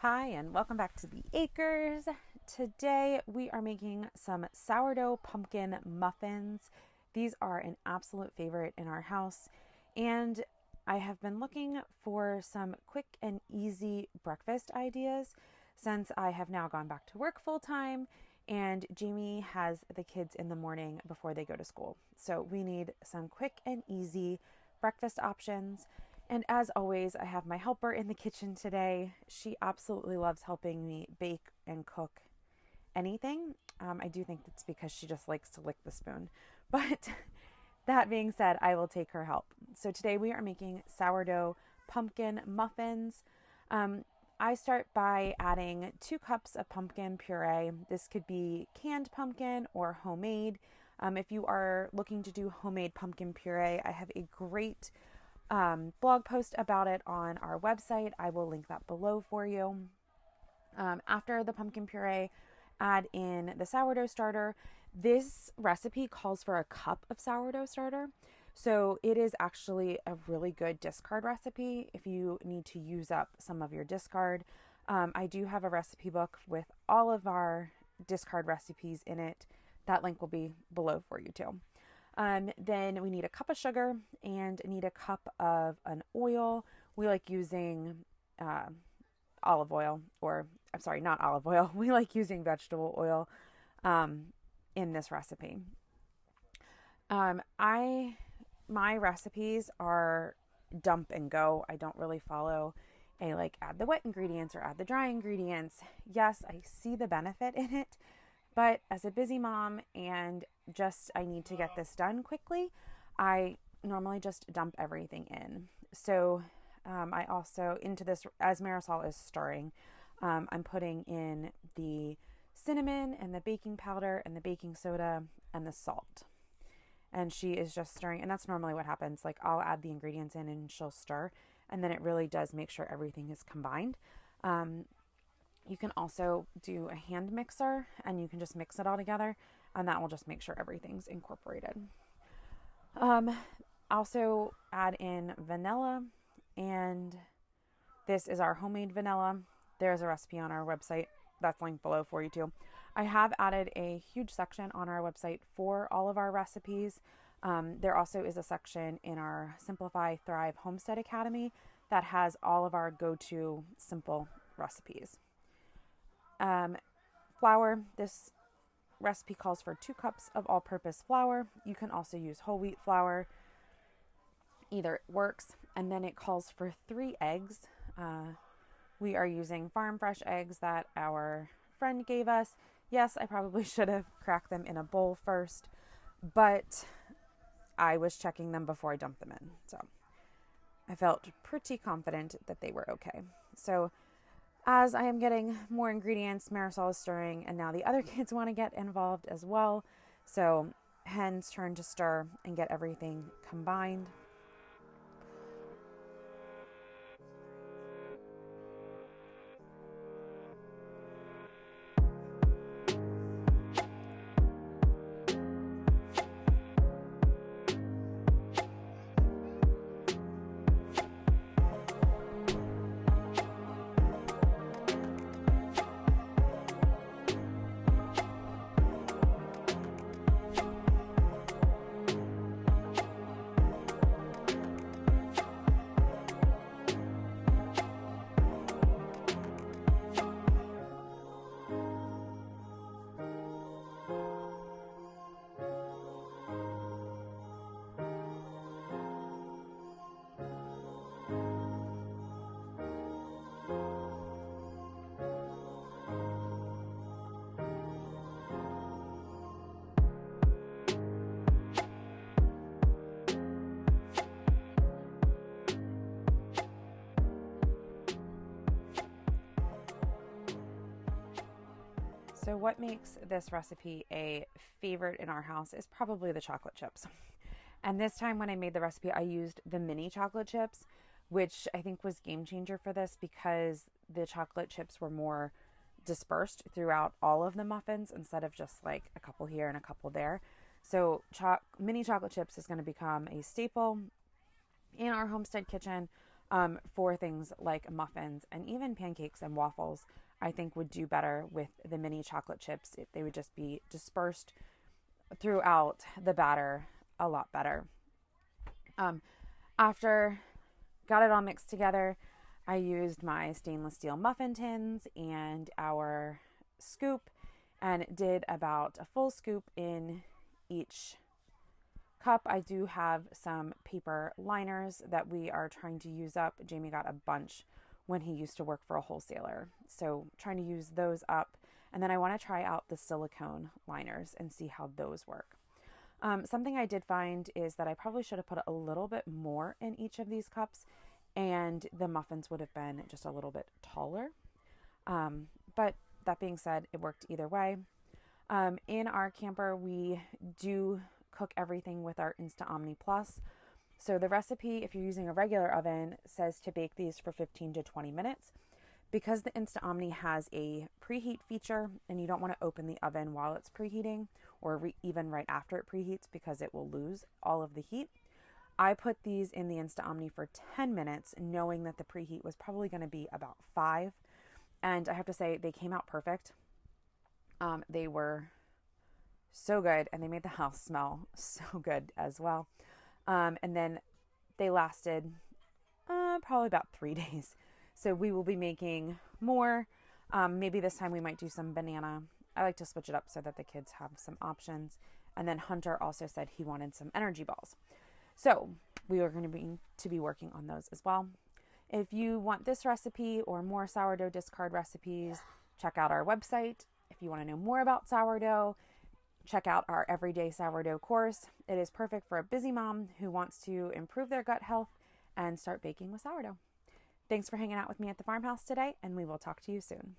Hi, and welcome back to the Acres. Today we are making some sourdough pumpkin muffins. These are an absolute favorite in our house, and I have been looking for some quick and easy breakfast ideas since I have now gone back to work full time and Jamie has the kids in the morning before they go to school. So we need some quick and easy breakfast options. And as always, I have my helper in the kitchen today. She absolutely loves helping me bake and cook anything. I do think it's because she just likes to lick the spoon. But that being said, I will take her help. So today we are making sourdough pumpkin muffins. I start by adding 2 cups of pumpkin puree. This could be canned pumpkin or homemade. If you are looking to do homemade pumpkin puree, I have a great blog post about it on our website. I will link that below for you. After the pumpkin puree, add in the sourdough starter. This recipe calls for a cup of sourdough starter. So it is actually a really good discard recipe if you need to use up some of your discard. I do have a recipe book with all of our discard recipes in it. That link will be below for you too. Then we need a cup of sugar and need a cup of an oil. We like using olive oil, or I'm sorry, not olive oil. We like using vegetable oil in this recipe. My recipes are dump and go. I don't really follow a add the wet ingredients or add the dry ingredients. Yes, I see the benefit in it, but as a busy mom and I need to get this done quickly, I normally just dump everything in. So I also, into this, as Marisol is stirring, I'm putting in the cinnamon and the baking powder and the baking soda and the salt. And she is just stirring, and that's normally what happens. I'll add the ingredients in and she'll stir, and then it really does make sure everything is combined. You can also do a hand mixer and you can just mix it all together, and that will just make sure everything's incorporated. Also add in vanilla, and this is our homemade vanilla. There's a recipe on our website that's linked below for you too. I have added a huge section on our website for all of our recipes. There also is a section in our Simplify Thrive Homestead Academy that has all of our go-to simple recipes. Flour. This recipe calls for 2 cups of all-purpose flour. You can also use whole wheat flour. Either works. And then it calls for 3 eggs. We are using farm fresh eggs that our friend gave us. Yes, I probably should have cracked them in a bowl first, but I was checking them before I dumped them in. So I felt pretty confident that they were okay. So as I am getting more ingredients, Marisol is stirring, and now the other kids want to get involved as well. So hen's turn to stir and get everything combined. So what makes this recipe a favorite in our house is probably the chocolate chips. And this time when I made the recipe, I used the mini chocolate chips, which I think was game changer for this because the chocolate chips were more dispersed throughout all of the muffins instead of just a couple here and a couple there. So mini chocolate chips is going to become a staple in our homestead kitchen. for things like muffins and even pancakes and waffles. I think would do better with the mini chocolate chips if they would just be dispersed throughout the batter a lot better. After got it all mixed together, I used my stainless steel muffin tins and our scoop and did about a full scoop in each cup. I do have some paper liners that we are trying to use up. Jamie got a bunch when he used to work for a wholesaler, so trying to use those up. And then I want to try out the silicone liners and see how those work. Something I did find is that I probably should have put a little bit more in each of these cups, and the muffins would have been just a little bit taller. But that being said, it worked either way. In our camper, we do cook everything with our InstaOmni Plus. So the recipe, if you're using a regular oven, says to bake these for 15 to 20 minutes. Because the InstaOmni has a preheat feature and you don't want to open the oven while it's preheating or even right after it preheats because it will lose all of the heat, I put these in the InstaOmni for 10 minutes knowing that the preheat was probably going to be about 5. And I have to say, they came out perfect. They were so good, and they made the house smell so good as well. And then they lasted probably about 3 days. So we will be making more. Maybe this time we might do some banana. I like to switch it up so that the kids have some options. And then Hunter also said he wanted some energy balls. So we are going to be working on those as well. If you want this recipe or more sourdough discard recipes, check out our website. If you want to know more about sourdough, check out our everyday sourdough course. It is perfect for a busy mom who wants to improve their gut health and start baking with sourdough. Thanks for hanging out with me at the farmhouse today, and we will talk to you soon.